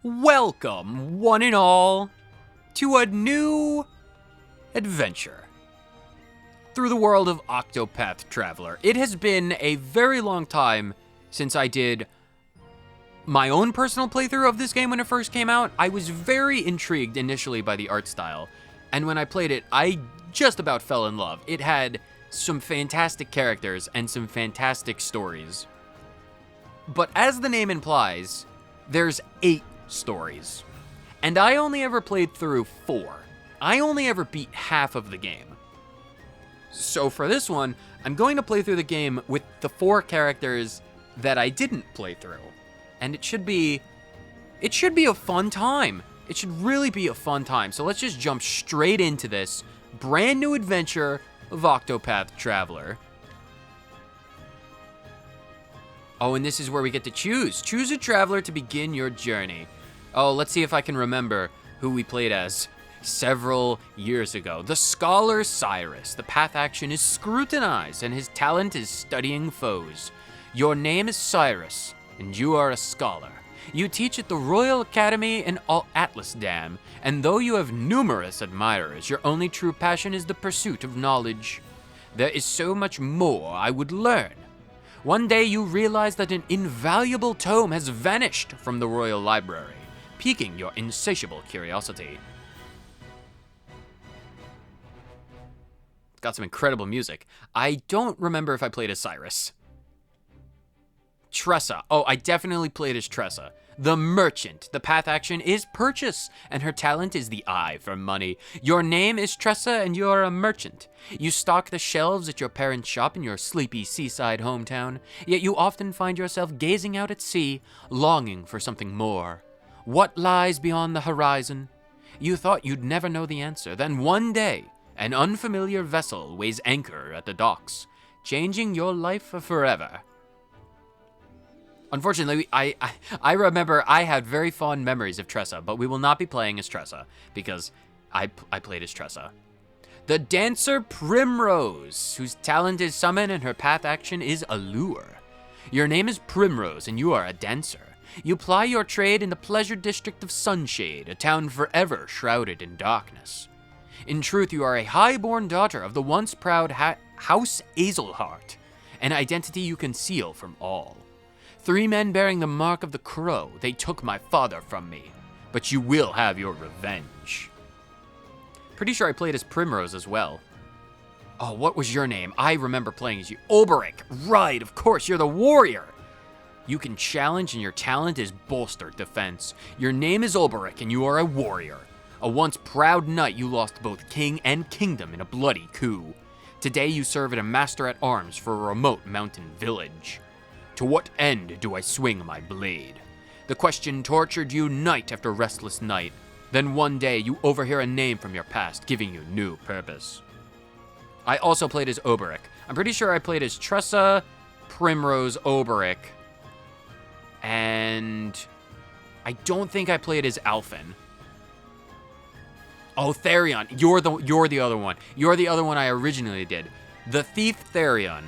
Welcome, one and all, to a new adventure through the world of Octopath Traveler. It has been a very long time since I did my own personal playthrough of this game when it first came out. I was very intrigued initially by the art style, and when I played it, I just about fell in love. It had some fantastic characters and some fantastic stories. But as the name implies, there's 8 stories. And I only ever played through 4. I only ever beat half of the game. So for this one, I'm going to play through the game with the 4 characters that I didn't play through. And it should be a fun time. It should really be a fun time. So let's just jump straight into this brand new adventure of Octopath Traveler. Oh, and this is where we get to choose. Choose a traveler to begin your journey. Oh, let's see if I can remember who we played as several years ago. The scholar Cyrus. The path action is scrutinized, and his talent is studying foes. Your name is Cyrus, and you are a scholar. You teach at the Royal Academy in Atlas Dam, and though you have numerous admirers, your only true passion is the pursuit of knowledge. There is so much more I would learn. One day you realize that an invaluable tome has vanished from the Royal Library, piquing your insatiable curiosity. It's got some incredible music. I don't remember if I played as Cyrus. Tressa. Oh, I definitely played as Tressa. The merchant. The path action is purchase, and her talent is the eye for money. Your name is Tressa, and you are a merchant. You stock the shelves at your parents' shop in your sleepy seaside hometown, yet you often find yourself gazing out at sea, longing for something more. What lies beyond the horizon? You thought you'd never know the answer. Then one day, an unfamiliar vessel weighs anchor at the docks, changing your life forever. Unfortunately, I remember I had very fond memories of Tressa, but we will not be playing as Tressa, because I played as Tressa. The dancer Primrose, whose talent is summon and her path action is allure. Your name is Primrose, and you are a dancer. You ply your trade in the pleasure district of Sunshade, a town forever shrouded in darkness. In truth, you are a high-born daughter of the once proud House Azelhart, an identity you conceal from all. 3 men bearing the mark of the crow, they took my father from me, but you will have your revenge. Pretty sure I played as Primrose as well. Oh, what was your name? I remember playing as you. Olberic, right, of course, you're the warrior. You can challenge and your talent is bolstered defense. Your name is Olberic and you are a warrior. A once proud knight, you lost both king and kingdom in a bloody coup. Today you serve as a master-at-arms for a remote mountain village. To what end do I swing my blade? The question tortured you night after restless night. Then one day you overhear a name from your past, giving you new purpose. I also played as Olberic. I'm pretty sure I played as Tressa, Primrose, Olberic, and I don't think I played as Alphen. Oh, Therion. You're the other one. You're the other one I originally did. The thief Therion,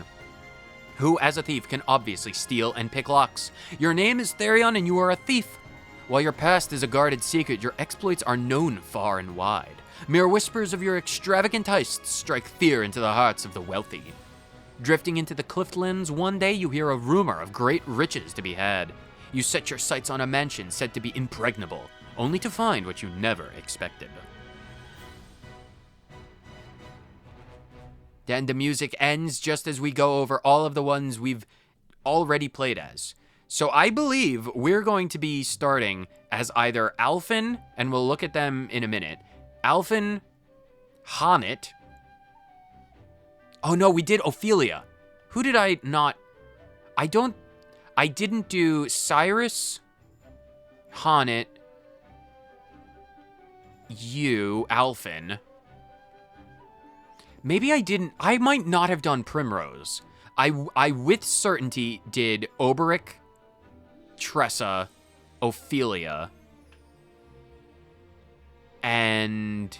who, as a thief, can obviously steal and pick locks. Your name is Therion, and you are a thief. While your past is a guarded secret, your exploits are known far and wide. Mere whispers of your extravagant heists strike fear into the hearts of the wealthy. Drifting into the clifflands, one day you hear a rumor of great riches to be had. You set your sights on a mansion said to be impregnable, only to find what you never expected. Then the music ends just as we go over all of the ones we've already played as. So I believe we're going to be starting as either Alphen, and we'll look at them in a minute. Alphen, Honnet. Oh no, we did Ophelia. Who did I not? I didn't do Cyrus, Honnet, you, Alphen. Maybe I didn't. I might not have done Primrose. I with certainty did Olberic, Tressa, Ophelia, and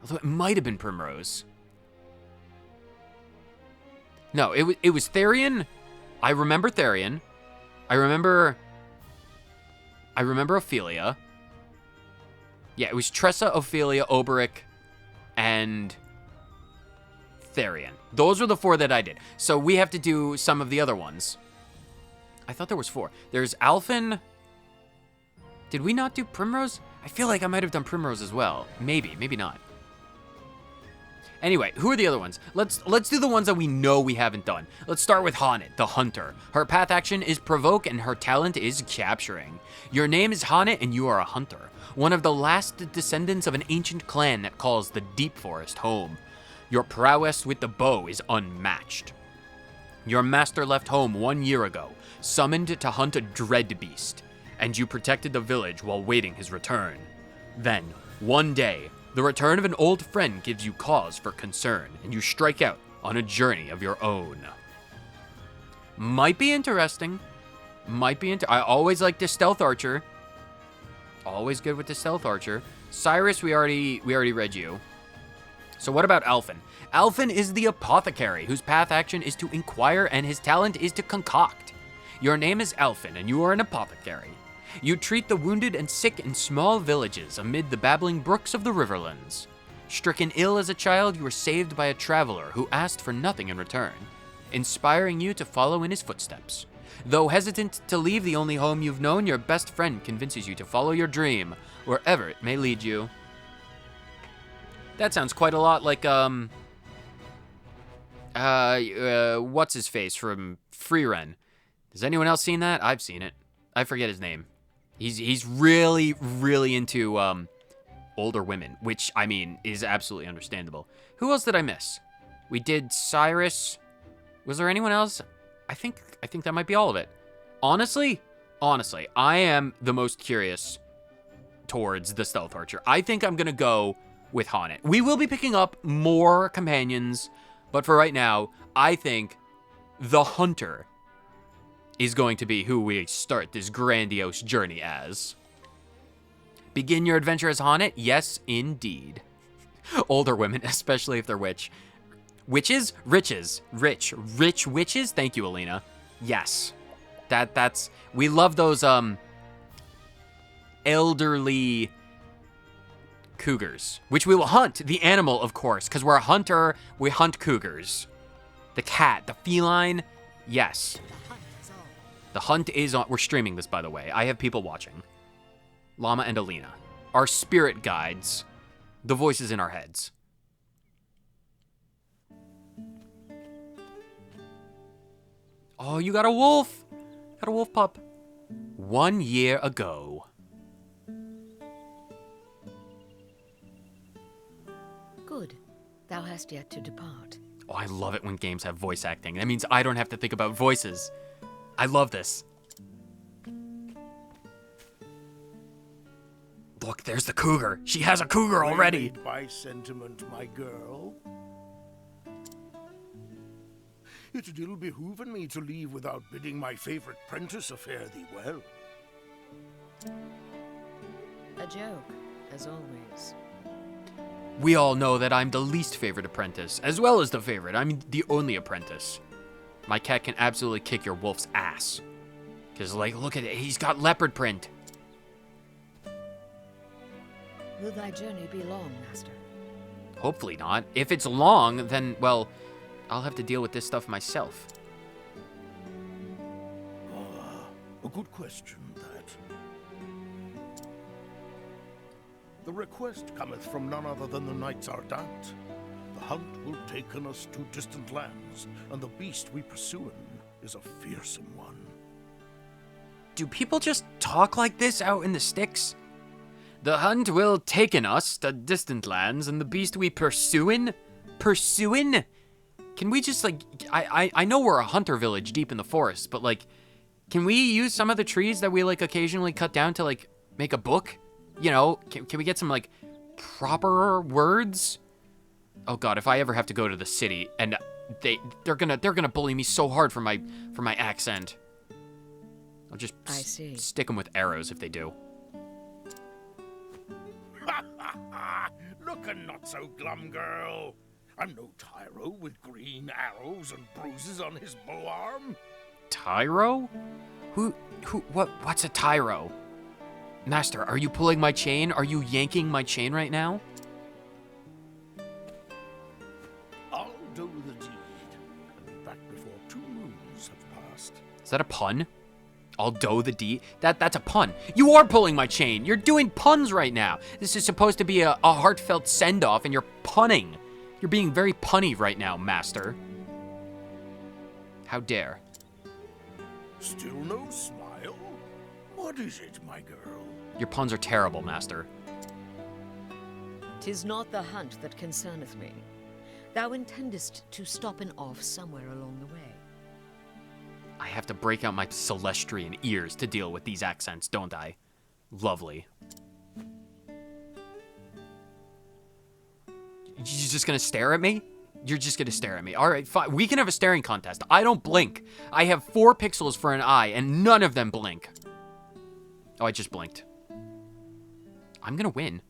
although it might have been Primrose. No, it was Therion. I remember Therion. I remember Ophelia. Yeah, it was Tressa, Ophelia, Oberic, and Therian. Those were the 4 that I did. So we have to do some of the other ones. I thought there was 4. There's Alphen. Did we not do Primrose? I feel like I might have done Primrose as well. Maybe, maybe not. Anyway, who are the other ones? Let's do the ones that we know we haven't done. Let's start with Haunted, the Hunter. Her path action is Provoke, and her talent is Capturing. Your name is Haunted, and you are a hunter. One of the last descendants of an ancient clan that calls the Deep Forest home. Your prowess with the bow is unmatched. Your master left home 1 year ago, summoned to hunt a dread beast, and you protected the village while waiting his return. Then, one day, the return of an old friend gives you cause for concern, and you strike out on a journey of your own. Might be interesting. I always like the Stealth Archer. Always good with the Stealth Archer. Cyrus, we already read you. So what about Alphen? Alphen is the Apothecary, whose path action is to inquire and his talent is to concoct. Your name is Alphen, and you are an apothecary. You treat the wounded and sick in small villages amid the babbling brooks of the Riverlands. Stricken ill as a child, you were saved by a traveler who asked for nothing in return, inspiring you to follow in his footsteps. Though hesitant to leave the only home you've known, your best friend convinces you to follow your dream, wherever it may lead you. That sounds quite a lot like, what's his face from Freeren? Has anyone else seen that? I've seen it. I forget his name. He's really, really into, older women, which, I mean, is absolutely understandable. Who else did I miss? We did Cyrus. Was there anyone else? I think that might be all of it. Honestly, I am the most curious towards the Stealth Archer. I think I'm gonna go with Haunted. We will be picking up more companions, but for right now, I think the Hunter is going to be who we start this grandiose journey as. Begin your adventure as Haunted? Yes, indeed. Older women, especially if they're witches, rich witches. Thank you, Alina. Yes, that's we love those elderly cougars, which we will hunt. The animal, of course, because we're a hunter. We hunt cougars. The cat, the feline. Yes. The hunt is on. We're streaming this, by the way. I have people watching. Llama and Alina, our spirit guides, the voices in our heads. Oh, you got a wolf. Got a wolf pup. 1 year ago. Good. Thou hast yet to depart. Oh, I love it when games have voice acting. That means I don't have to think about voices. I love this. Look, there's the cougar. She has a cougar already. By sentiment, my girl. It'd ill behooven me to leave without bidding my favorite prentice fare thee well. A joke, as always. We all know that I'm the least favorite apprentice, as well as the favorite. I'm the only apprentice. My cat can absolutely kick your wolf's ass. Because, like, look at it. He's got leopard print. Will thy journey be long, master? Hopefully not. If it's long, then, well, I'll have to deal with this stuff myself. A good question, that. The request cometh from none other than the Knights Ardent. The hunt will taken us to distant lands, and the beast we pursuin is a fearsome one. Do people just talk like this out in the sticks? The hunt will taken us to distant lands, and the beast we pursuin? Pursuin? Can we just, like, I know we're a hunter village deep in the forest, but, like, can we use some of the trees that we, like, occasionally cut down to, like, make a book? You know, can we get some, like, proper words? Oh god, if I ever have to go to the city, and they're gonna bully me so hard for my accent. I'll just stick them with arrows if they do. Lookin' not so glum, girl. I'm no tyro with green arrows and bruises on his bow arm. Tyro? What's a tyro? Master, are you pulling my chain? Are you yanking my chain right now? I'll do the deed, and be back before 2 moons have passed. Is that a pun? I'll do the deed? That's a pun. You are pulling my chain. You're doing puns right now. This is supposed to be a heartfelt send-off, and you're punning. You're being very punny right now, Master. How dare. Still no smile? What is it, my girl? Your puns are terrible, Master. 'Tis not the hunt that concerneth me. Thou intendest to stoppen off somewhere along the way. I have to break out my Celestrian ears to deal with these accents, don't I? Lovely. You're just gonna stare at me? You're just gonna stare at me. All right, fine. We can have a staring contest. I don't blink. I have 4 pixels for an eye, and none of them blink. Oh, I just blinked. I'm gonna win.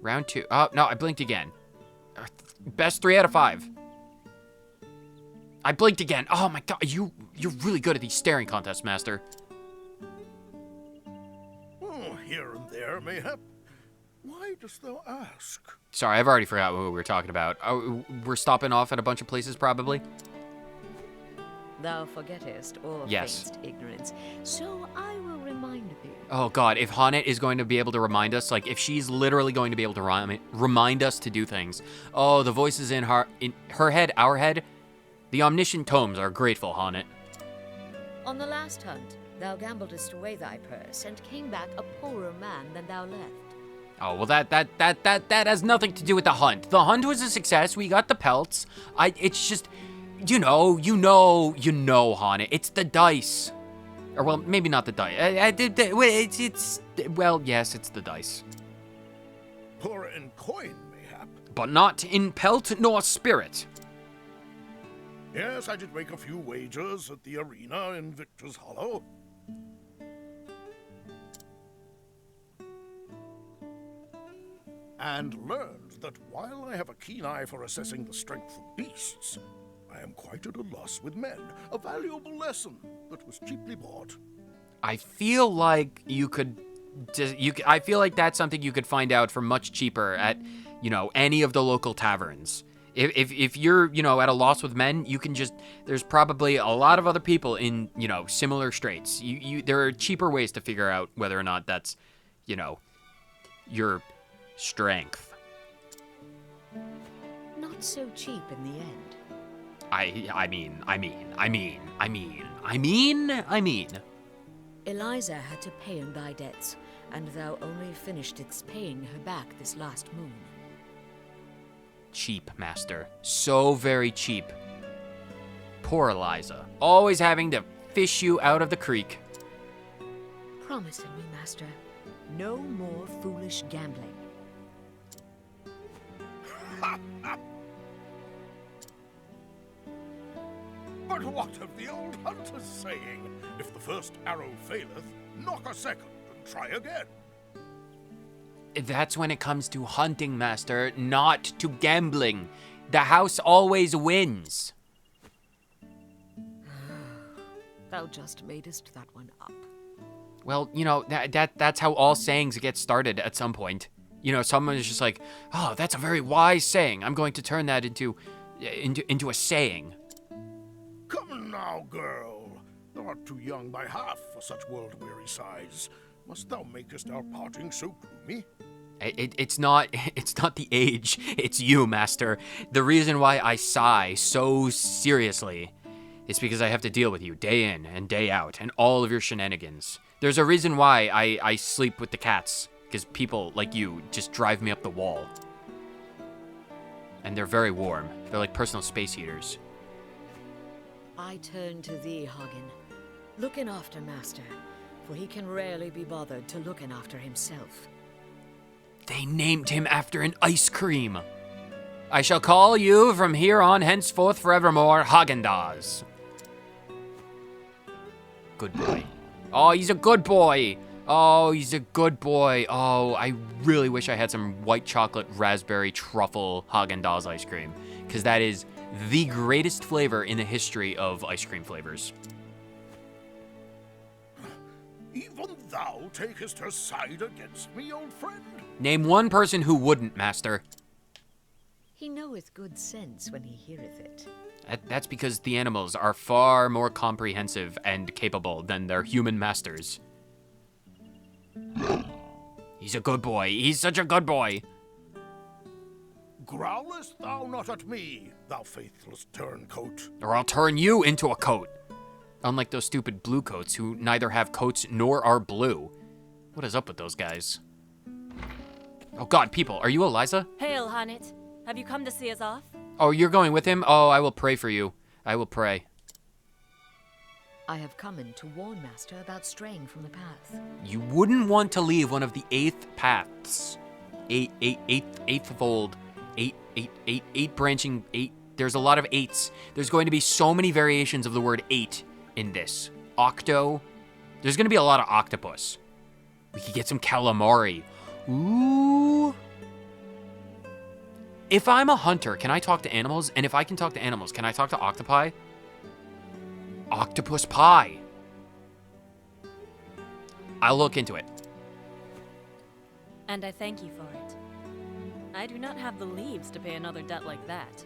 Round 2. Oh, no, I blinked again. Best 3 out of 5. I blinked again. Oh my god, you're really good at these staring contests, Master. Oh, here and there, mayhap. Why dost thou ask? Sorry, I've already forgot what we were talking about. Oh, we're stopping off at a bunch of places, probably? Thou forgettest or Yes. feignst ignorance, so I will remind thee. Oh god, if Hanet is going to be able to remind us, like, if she's literally going to be able to remind us to do things. Oh, the voices in her head, our head. The omniscient tomes are grateful, Hanet. On the last hunt, thou gambledest away thy purse and came back a poorer man than thou left. Oh, well, that has nothing to do with the hunt. The hunt was a success. We got the pelts. It's just, you know, Hanet. It's the dice. Or, well, maybe not the dice. Well, yes, it's the dice. Poorer in coin, mayhap. But not in pelt nor spirit. Yes, I did make a few wagers at the arena in Victor's Hollow. And learned that while I have a keen eye for assessing the strength of beasts, I am quite at a loss with men. A valuable lesson that was cheaply bought. I feel like I feel like that's something you could find out for much cheaper at, any of the local taverns. If you're, at a loss with men, you can just, there's probably a lot of other people in, similar straits. There are cheaper ways to figure out whether or not that's, your strength. Not so cheap in the end. I mean. Eliza had to pay in thy debts, and thou only finishedst paying her back this last moon. Cheap, Master. So very cheap. Poor Eliza. Always having to fish you out of the creek. Promise me, Master, no more foolish gambling. But what of the old hunter's saying? If the first arrow faileth, knock a second and try again. That's when it comes to hunting, Master, not to gambling. The house always wins. Thou just madest that one up. Well, that's how all sayings get started at some point. Someone is just like, oh, that's a very wise saying. I'm going to turn that into a saying. Come now, girl. Thou art too young by half for such world-weary sighs. Must thou makest our parting so gloomy? It's not the age. It's you, Master. The reason why I sigh so seriously is because I have to deal with you day in and day out and all of your shenanigans. There's a reason why I sleep with the cats, because people like you just drive me up the wall. And they're very warm. They're like personal space heaters. I turn to thee, Hagen. Looking after Master, for he can rarely be bothered to looking after himself. They named him after an ice cream. I shall call you from here on henceforth forevermore Haagen-Dazs. Good boy. Oh, he's a good boy. Oh, he's a good boy. Oh, I really wish I had some white chocolate raspberry truffle Haagen-Dazs ice cream, because that is the greatest flavor in the history of ice cream flavors. Even thou takest her side against me, old friend? Name one person who wouldn't, master. He knoweth good sense when he heareth it. That's because the animals are far more comprehensive and capable than their human masters. He's a good boy. He's such a good boy. Growlest thou not at me, thou faithless turncoat? Or I'll turn you into a coat. Unlike those stupid blue coats who neither have coats nor are blue. What is up with those guys? Oh god, people, are you Eliza? Hail, Hanit. Have you come to see us off? Oh, you're going with him? Oh, I will pray for you. I will pray. I have come in to warn Master about straying from the path. You wouldn't want to leave one of the 8th paths. Eightfold. Eight branching, 8. There's a lot of 8s. There's going to be so many variations of the word 8 in this. Octo. There's going to be a lot of octopus. We could get some calamari. Ooh. If I'm a hunter, can I talk to animals? And if I can talk to animals, can I talk to octopi? Octopus pie. I'll look into it. And I thank you for it. I do not have the leaves to pay another debt like that.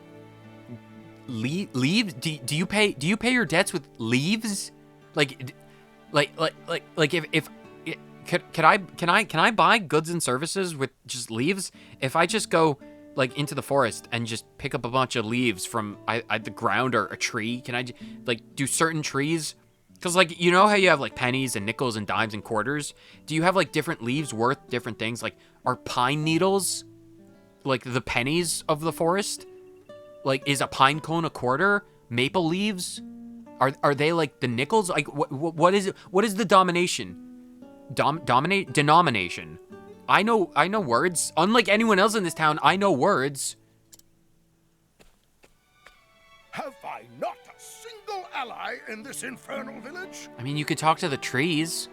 Leaves? Do you pay your debts with leaves? Like if can I buy goods and services with just leaves? If I just go like into the forest and just pick up a bunch of leaves from the ground or a tree, can I like do certain trees? Because like, you know how you have like pennies and nickels and dimes and quarters? Do you have like different leaves worth different things? Like, are pine needles like the pennies of the forest? Like, is a pine cone a quarter? Maple leaves? Are they like the nickels? Like, what is it? What is the domination? Denomination. I know words. Unlike anyone else in this town, I know words. Have I not a single ally in this infernal village? I mean, you could talk to the trees.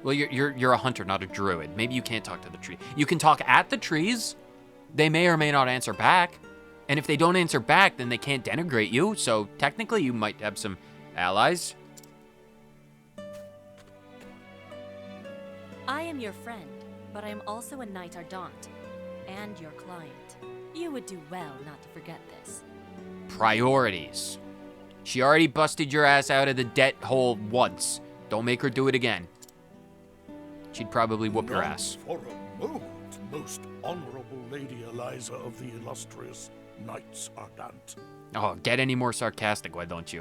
Well, you're a hunter, not a druid. Maybe you can't talk to the tree. You can talk at the trees. They may or may not answer back. And if they don't answer back, then they can't denigrate you. So technically, you might have some allies. I am your friend, but I am also a knight ardent, and your client. You would do well not to forget this. Priorities. She already busted your ass out of the debt hole once. Don't make her do it again. She'd probably whoop your Not ass. for a moment, most honorable Lady Eliza of the illustrious Knights Ardent. Oh, get any more sarcastic, why don't you?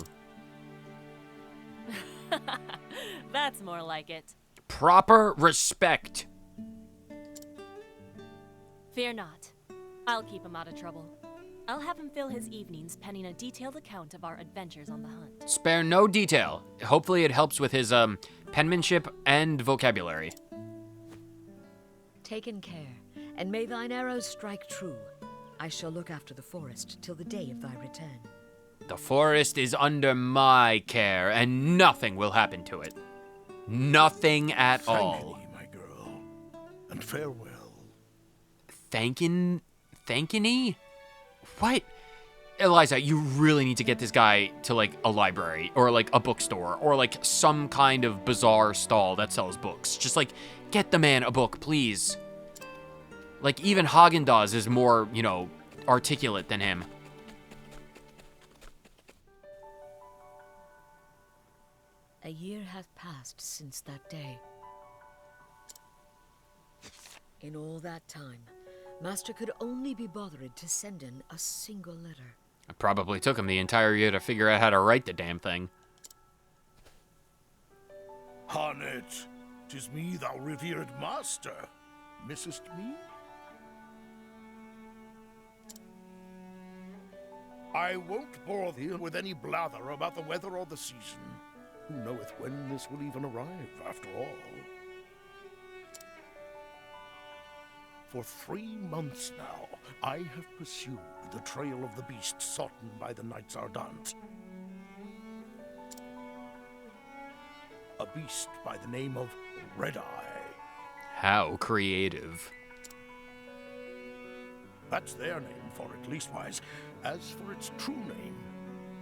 That's more like it. Proper respect. Fear not. I'll keep him out of trouble. I'll have him fill his evenings penning a detailed account of our adventures on the hunt. Spare no detail. Hopefully it helps with his penmanship and vocabulary. Taken care, and may thine arrows strike true. I shall look after the forest till the day of thy return. The forest is under my care, and nothing will happen to it. Nothing at all. Thank thee, my girl, and farewell. Thankin'? What? Eliza, you really need to get this guy to, like, a library, or, like, a bookstore, or, like, some kind of bizarre stall that sells books. Just, like, get the man a book, please. Like, even Haagen-Dazs is more, you know, articulate than him. A year hath passed since that day. In all that time, Master could only be bothered to send in a single letter. It probably took him the entire year to figure out how to write the damn thing. Hanit, 'tis me, thou revered master. Missest me? I won't bore thee with any blather about the weather or the season. Who knoweth when this will even arrive, after all? For 3 months now, I have pursued the trail of the beast sought by the Knights Ardent. A beast by the name of Red Eye. How creative. That's their name for it, leastwise. As for its true name,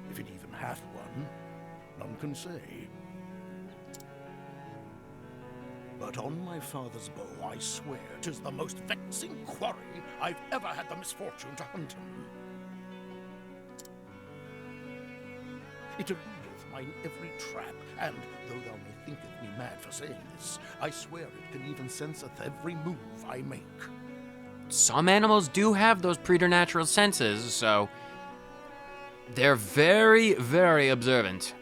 if it even hath one, none can say. But on my father's bow, I swear 'tis the most vexing quarry I've ever had the misfortune to hunt him. It eludeth mine every trap, and though thou may thinketh me mad for saying this, I swear it can even senseth every move I make. Some animals do have those preternatural senses, so they're very, very observant.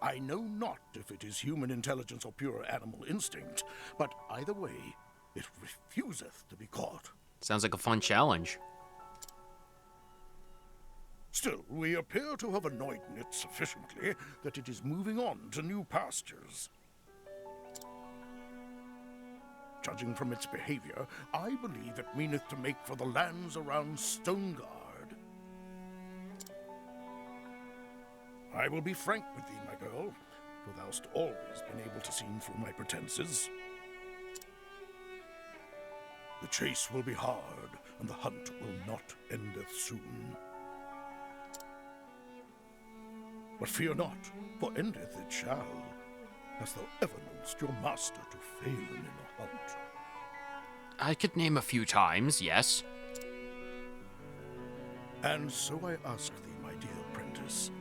I know not if it is human intelligence or pure animal instinct, but either way, it refuseth to be caught. Sounds like a fun challenge. Still, we appear to have annoyed it sufficiently that it is moving on to new pastures. Judging from its behavior, I believe it meaneth to make for the lands around Stonegard. I will be frank with thee, my girl, for thou'st always been able to see through my pretenses. The chase will be hard, and the hunt will not endeth soon. But fear not, for endeth it shall. Hast thou ever knowst your master to fail in a hunt? I could name a few times, yes. And so I ask thee, my dear apprentice,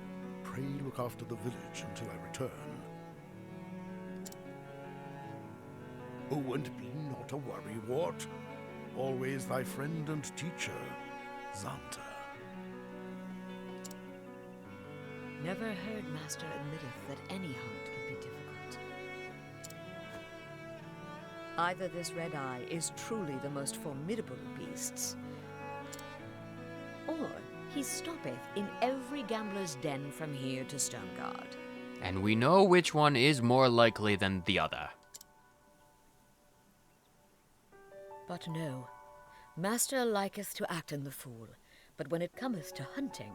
pray look after the village until I return. Oh, and be not a worrywart. Always thy friend and teacher, Xanta. Never heard Master admitteth that any hunt could be difficult. Either this red eye is truly the most formidable of beasts, or he stoppeth in every gambler's den from here to Stonegard. And we know which one is more likely than the other. But no, Master liketh to act in the fool, but when it cometh to hunting,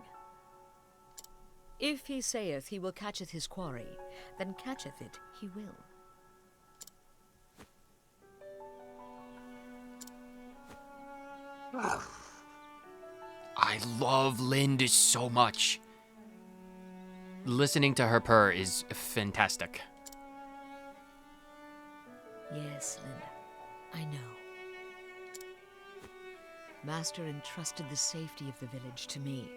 if he saith he will catcheth his quarry, then catcheth it he will. I love Lind so much. Listening to her purr is fantastic. Yes, Linda, I know. Master entrusted the safety of the village to me.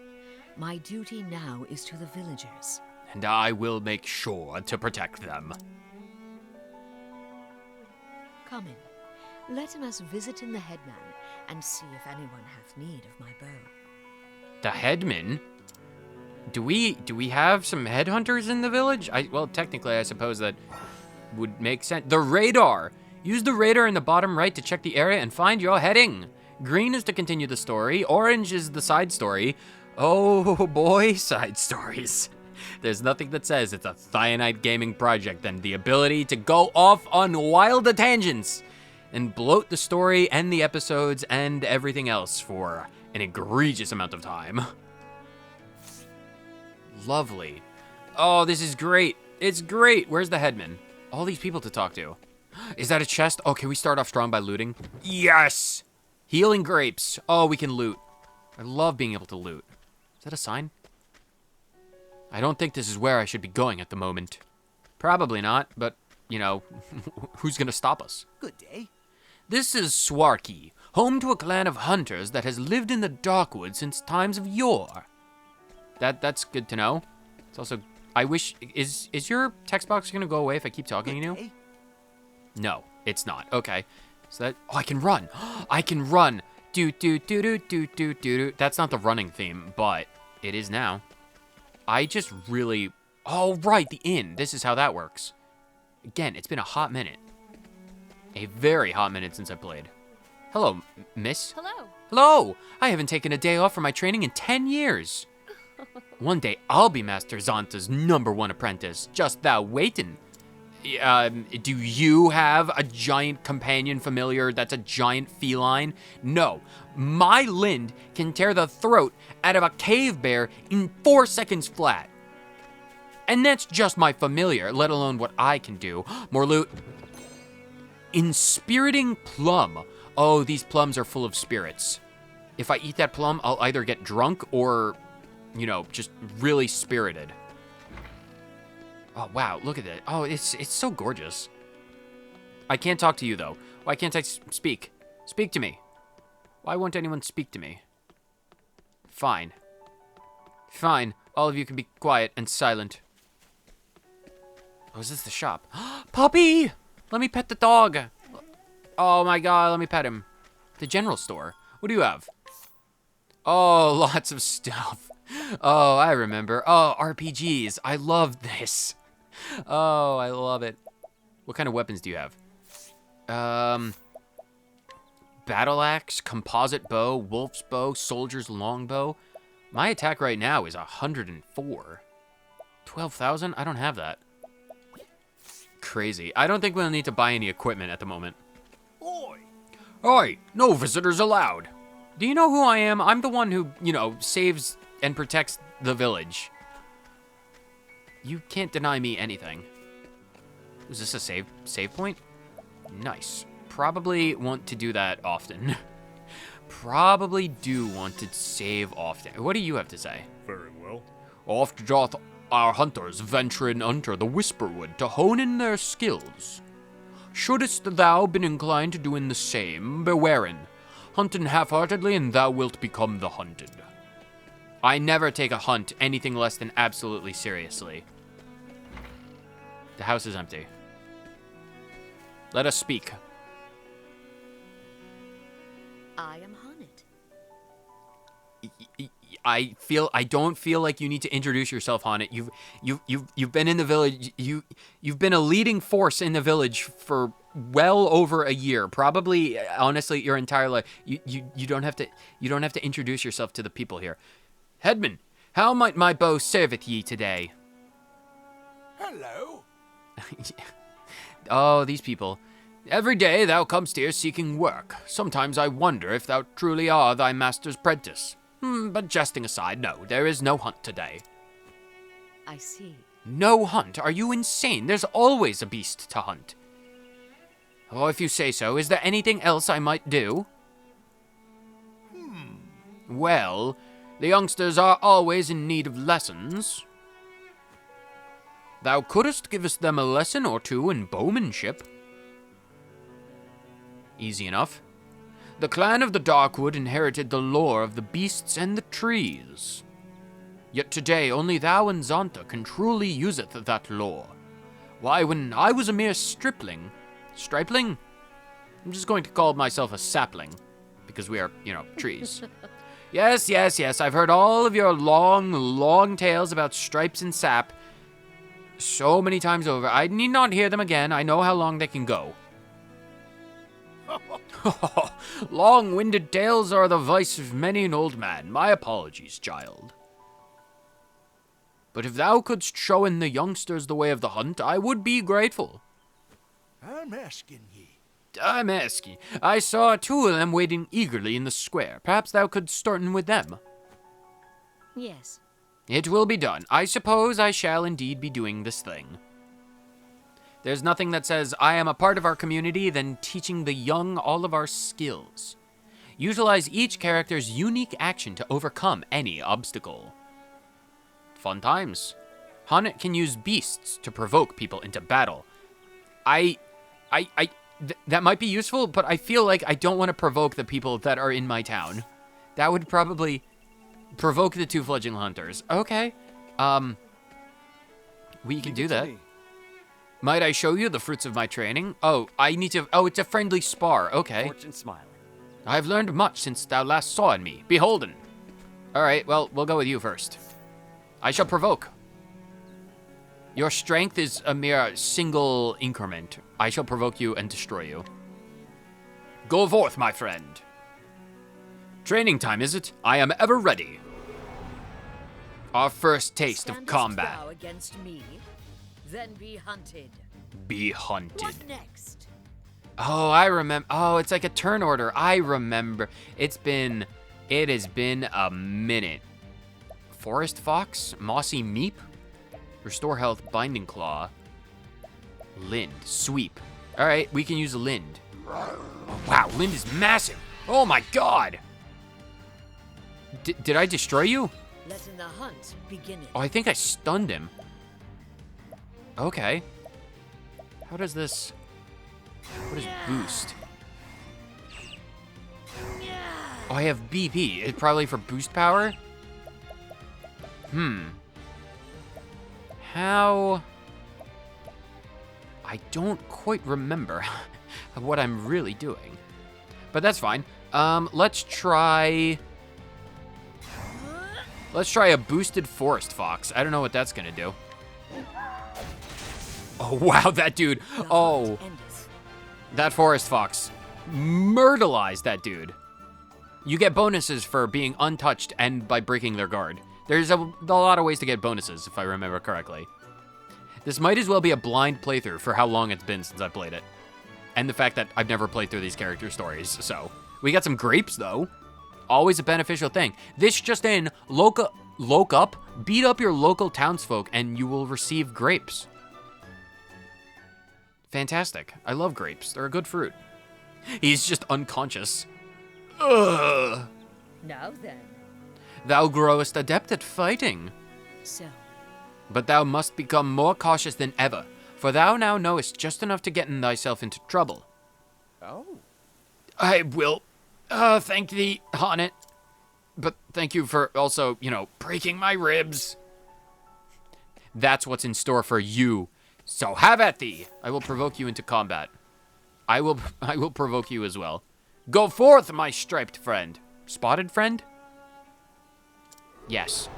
My duty now is to the villagers. And I will make sure to protect them. Come in. Let us visit in the headman, and see if anyone hath need of my bow. The headman? Do we have some headhunters in the village? Well, technically, I suppose that would make sense. The radar! Use the radar in the bottom right to check the area and find your heading. Green is to continue the story. Orange is the side story. Oh boy, side stories. There's nothing that says it's a Thionite gaming project than the ability to go off on wild tangents and bloat the story and the episodes and everything else for an egregious amount of time. Lovely. Oh, this is great. It's great. Where's the headman? All these people to talk to. Is that a chest? Oh, can we start off strong by looting? Yes! Healing grapes. Oh, we can loot. I love being able to loot. Is that a sign? I don't think this is where I should be going at the moment. Probably not, but, you know, who's gonna stop us? Good day. This is Swarky, home to a clan of hunters that has lived in the Darkwood since times of yore. That's good to know. It's also, I wish, is your text box gonna go away if I keep talking to you? Day. No, it's not. Okay. So that, oh, I can run. I can run. Do, do, do, do, do, do, do, do. That's not the running theme, but it is now. I just really, oh, right, the inn. This is how that works. Again, it's been a hot minute. A very hot minute since I played. Hello, miss. Hello. Hello! I haven't taken a day off from my training in 10 years. One day, I'll be Master Xanta's #1 apprentice. Just thou waitin'. Do you have a giant companion familiar that's a giant feline? No. My Lind can tear the throat out of a cave bear in 4 seconds flat. And that's just my familiar, let alone what I can do. More loot. Inspiriting plum. Oh, these plums are full of spirits. If I eat that plum, I'll either get drunk or, you know, just really spirited. Oh, wow, look at that. Oh, it's so gorgeous. I can't talk to you, though. Why can't I speak? Speak to me. Why won't anyone speak to me? Fine. Fine. All of you can be quiet and silent. Oh, is this the shop? Puppy! Let me pet the dog. Oh my god, let me pet him. The general store. What do you have? Oh, lots of stuff. Oh, I remember. Oh, RPGs. I love this. Oh, I love it. What kind of weapons do you have? Battle axe, composite bow, wolf's bow, soldier's longbow. My attack right now is 104. 12,000? I don't have that. Crazy. I don't think we'll need to buy any equipment at the moment. Oi! Oi! No visitors allowed. Do you know who I am? I'm the one who, you know, saves and protects the village. You can't deny me anything. Is this a save point? Nice. Probably want to do that often. Probably do want to save often. What do you have to say? Very well. Oft doth our hunters venture in unto the Whisperwood to hone in their skills. Shouldst thou been inclined to doing the same, bewarin, hunting half-heartedly, and thou wilt become the hunted. I never take a hunt anything less than absolutely seriously. The house is empty. Let us speak. I am Hunted. I don't feel like you need to introduce yourself, Haunted. You've been in the village. You've been a leading force in the village for well over a year. Probably, honestly, your entire life. You don't have to introduce yourself to the people here. Headman, how might my bow serveth ye today? Hello. Oh, these people. Every day thou comest here seeking work. Sometimes I wonder if thou truly are thy master's prentice. But jesting aside, no, there is no hunt today. I see. No hunt? Are you insane? There's always a beast to hunt. Oh, if you say so. Is there anything else I might do? Well, the youngsters are always in need of lessons. Thou couldst give us them a lesson or two in bowmanship. Easy enough. The clan of the Darkwood inherited the lore of the beasts and the trees. Yet today only thou and Zonta can truly useth that lore. Why, when I was a mere stripling... Stripling? I'm just going to call myself a sapling, because we are, you know, trees. Yes, I've heard all of your long tales about stripes and sap so many times over. I need not hear them again. I know how long they can go. Long-winded tales are the vice of many an old man. My apologies, child. But if thou couldst show in the youngsters the way of the hunt, I would be grateful. I'm asking ye. I'm asking. I saw two of them waiting eagerly in the square. Perhaps thou couldst start in with them. Yes. It will be done. I suppose I shall indeed be doing this thing. There's nothing that says I am a part of our community than teaching the young all of our skills. Utilize each character's unique action to overcome any obstacle. Fun times. Hunnet can use beasts to provoke people into battle. That might be useful, but I feel like I don't want to provoke the people that are in my town. That would probably provoke the two fledgling hunters. Okay. We can do that. Might I show you the fruits of my training? Oh, it's a friendly spar. Okay. Fortune smiling. I've learned much since thou last saw in me. Beholden. All right, well, we'll go with you first. I shall provoke. Your strength is a mere single increment. I shall provoke you and destroy you. Go forth, my friend. Training time, is it? I am ever ready. Our first taste of Standest combat. thou against me, then be hunted. Be hunted. What next? Oh, I remember. Oh, it's like a turn order. I remember. It has been a minute. Forest Fox, Mossy Meep, Restore Health, Binding Claw, Lind, Sweep. All right, we can use Lind. Oh, wow, Lind is massive. Oh my God. Did I destroy you? Letting the hunt begin. Oh, I think I stunned him. Okay. How does this... What is boost? Oh, I have BP. It's probably for boost power? How... I don't quite remember what I'm really doing. But that's fine. Let's try a boosted forest fox. I don't know what that's gonna do. Oh, wow, that dude. Oh, that forest fox myrtleized that dude. You get bonuses for being untouched and by breaking their guard. There's a lot of ways to get bonuses, if I remember correctly. This might as well be a blind playthrough for how long it's been since I played it. And the fact that I've never played through these character stories, so. We got some grapes, though. Always a beneficial thing. This just in, loke up, beat up your local townsfolk, and you will receive grapes. Fantastic. I love grapes. They're a good fruit. He's just unconscious. Ugh. Now then. Thou growest adept at fighting. So, But thou must become more cautious than ever, for thou now knowest just enough to get thyself into trouble. Oh. I will, thank thee, Honnet. But thank you for also, breaking my ribs. That's what's in store for you. So have at thee. I will provoke you into combat. I will provoke you as well. Go forth, my striped friend. Spotted friend? Yes.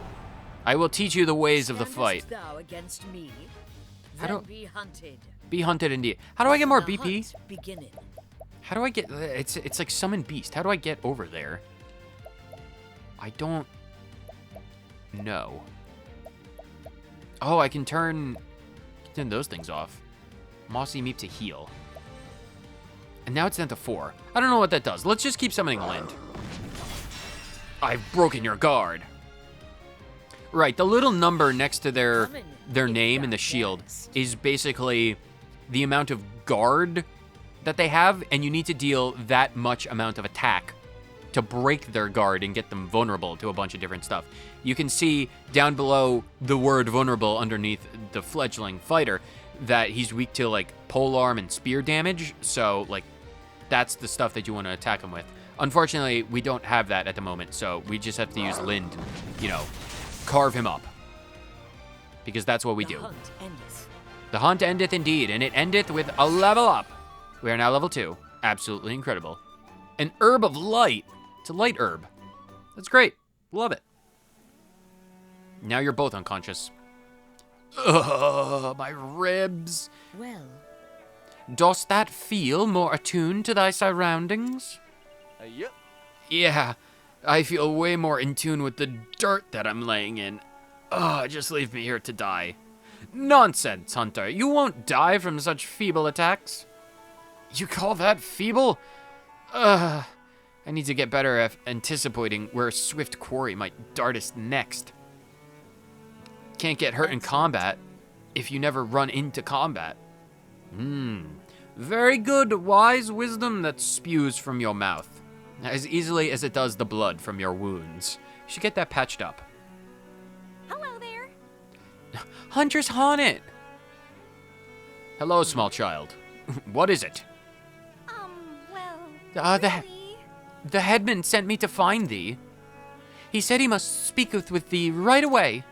I will teach you the ways of the fight. standest thou against me? How Then do- be hunted. Be hunted indeed. How do I get more The BP? hunt beginneth. How do I get... It's like summon beast. How do I get over there? I don't know. Oh, I can turn those things off. Mossy Meep to heal. And now it's down to 4. I don't know what that does. Let's just keep summoning Lind. I've broken your guard. Right, the little number next to their name in the shield is basically the amount of guard that they have, and you need to deal that much amount of attack to break their guard and get them vulnerable to a bunch of different stuff. You can see down below the word vulnerable underneath the fledgling fighter that he's weak to like polearm and spear damage, so like that's the stuff that you want to attack him with. Unfortunately, we don't have that at the moment, so we just have to use Lind, carve him up. Because that's what we do. Hunt endeth. The hunt endeth indeed, and it endeth with a level up. We are now level 2. Absolutely incredible. An herb of light. It's a light herb. That's great. Love it. Now you're both unconscious. Ugh, my ribs. Well, Dost that feel more attuned to thy surroundings? Yep. Yeah, I feel way more in tune with the dirt that I'm laying in. Ugh, just leave me here to die. Nonsense, Hunter. You won't die from such feeble attacks. You call that feeble? I need to get better at anticipating where a swift quarry might dart us next. Can't get hurt in combat if you never run into combat. Very good, wise wisdom that spews from your mouth. As easily as it does the blood from your wounds. You should get that patched up. Hello there. Hunter's Haunted! Hello, small child. What is it? Well, The headman sent me to find thee. He said he must speak with thee right away.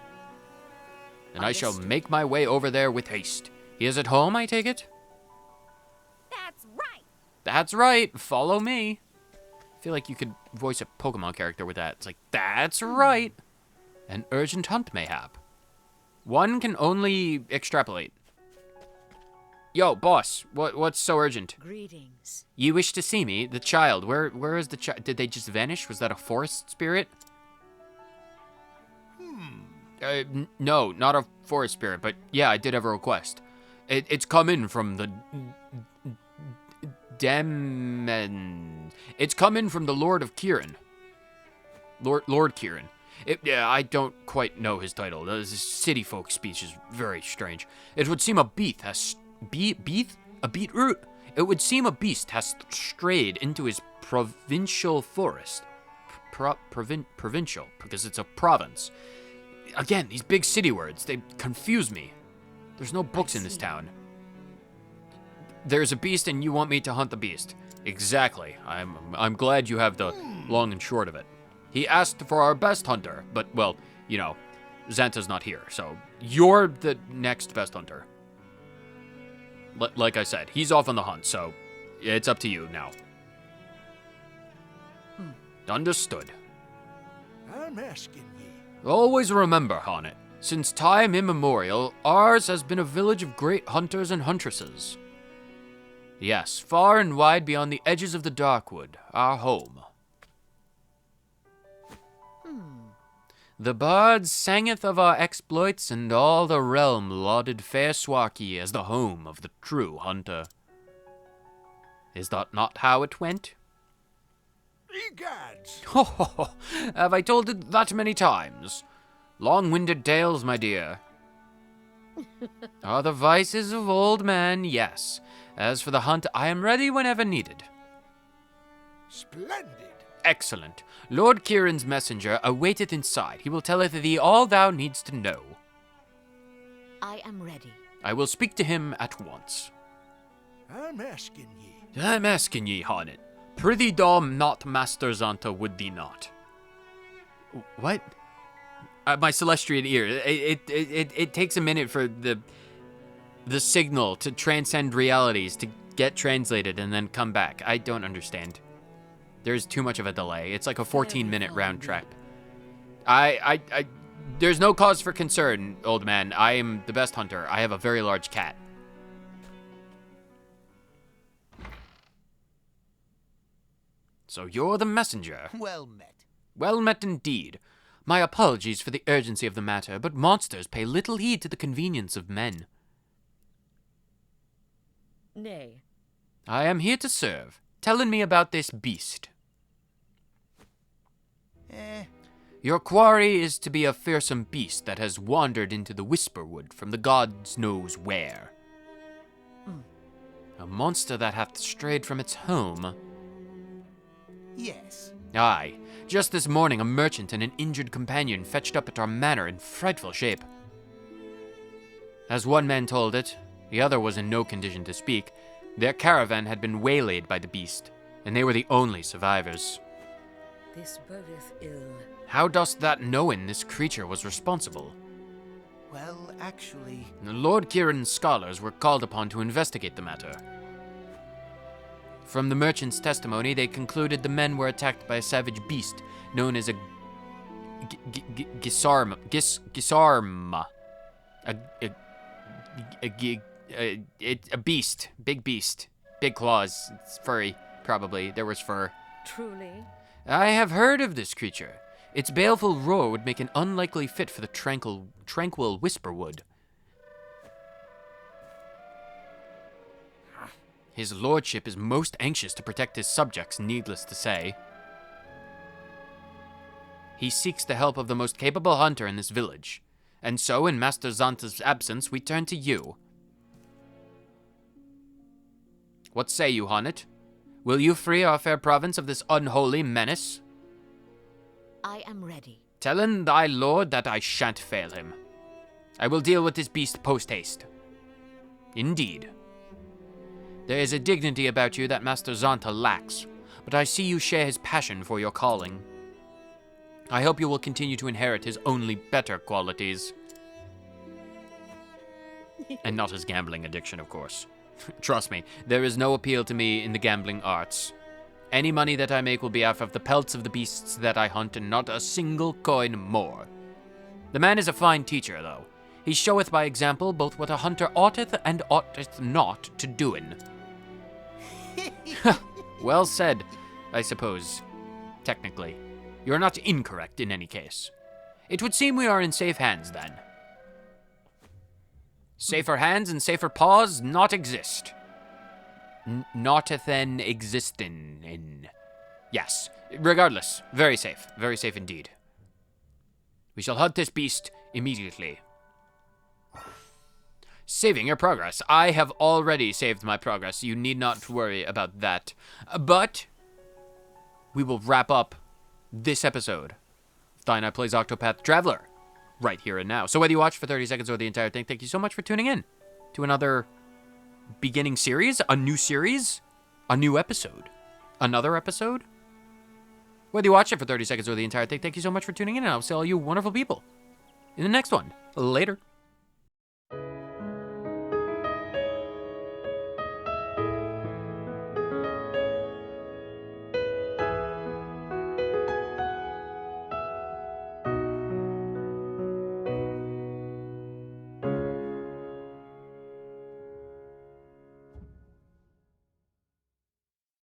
And I shall make my way over there with haste. He is at home, I take it? that's right. That's right, follow me. I feel like you could voice a Pokemon character with that. It's like, that's right. An urgent hunt, mayhap. One can only extrapolate. Yo, boss, what's so urgent? greetings. You wish to see me? The child, where is the child? Did they just vanish? Was that a forest spirit? No, not a forest spirit, but yeah, I did have a request. It's come in from the... It's come in from the Lord of Kieran. Lord Kieran. I don't quite know his title. His city folk speech is very strange. It would seem a beast has... A beetroot? It would seem a beast has strayed into his provincial forest. Provincial, because it's a province. Again, these big city words, they confuse me. There's no books in this town. There's a beast and you want me to hunt the beast. Exactly. I'm glad you have the long and short of it. He asked for our best hunter, but, well, you know, Xanta's not here, so you're the next best hunter. Like I said, he's off on the hunt, so it's up to you now. Understood. I'm asking ye. Always remember, Honnet, since time immemorial, ours has been a village of great hunters and huntresses. Yes, far and wide beyond the edges of the Darkwood, our home. The bards sangeth of our exploits, and all the realm lauded fair Swarky as the home of the true hunter. Is that not how it went? Egads! Ho ho ho! Have I told it that many times? Long-winded tales, my dear. Are the vices of old man, yes. As for the hunt, I am ready whenever needed. Splendid! Excellent. Lord Kieran's messenger awaiteth inside. He will telleth thee all thou needst to know. I am ready. I will speak to him at once. I'm asking ye. I'm asking ye, Honnet. Prithee dom not Master Xanta would thee not. What? My Celestian ear. It takes a minute for the signal to transcend realities to get translated and then come back. I don't understand. There's too much of a delay. It's like a 14-minute round trip. There's no cause for concern, old man. I am the best hunter. I have a very large cat. So you're the messenger. Well met. Well met indeed. My apologies for the urgency of the matter, but monsters pay little heed to the convenience of men. Nay. I am here to serve. Telling me about this beast. Your quarry is to be a fearsome beast that has wandered into the Whisperwood from the gods knows where. A monster that hath strayed from its home. Yes. Aye, just this morning a merchant and an injured companion fetched up at our manor in frightful shape. As one man told it, the other was in no condition to speak. Their caravan had been waylaid by the beast, and they were the only survivors. This bodeth ill. How dost that knowin' this creature was responsible? Well, actually... Lord Kieran's scholars were called upon to investigate the matter. From the merchant's testimony, they concluded the men were attacked by a savage beast known as a gisarma. A beast. Big beast. Big claws. It's furry, probably. There was fur. Truly? I have heard of this creature. Its baleful roar would make an unlikely fit for the tranquil Whisperwood. His lordship is most anxious to protect his subjects, needless to say. He seeks the help of the most capable hunter in this village. And so, in Master Xanta's absence, we turn to you. What say you, Honnet? Will you free our fair province of this unholy menace? I am ready. Tellin' thy lord that I shan't fail him. I will deal with this beast post-haste. Indeed. There is a dignity about you that Master Xanta lacks, but I see you share his passion for your calling. I hope you will continue to inherit his only better qualities. And not his gambling addiction, of course. Trust me, there is no appeal to me in the gambling arts. Any money that I make will be out of the pelts of the beasts that I hunt, and not a single coin more. The man is a fine teacher, though. He showeth by example both what a hunter oughteth and oughteth not to doin. Well said, I suppose. Technically. You're not incorrect in any case. It would seem we are in safe hands, then. Safer hands and safer paws not exist. Noteth then existin' in... Yes, regardless, very safe indeed. We shall hunt this beast immediately. Saving your progress. I have already saved my progress. You need not worry about that. But we will wrap up this episode of Thine Eye Plays Octopath Traveler right here and now. So whether you watch for 30 seconds or the entire thing, thank you so much for tuning in to another beginning series, a new episode, another episode. Whether you watch it for 30 seconds or the entire thing, thank you so much for tuning in, and I'll see all you wonderful people in the next one. Later.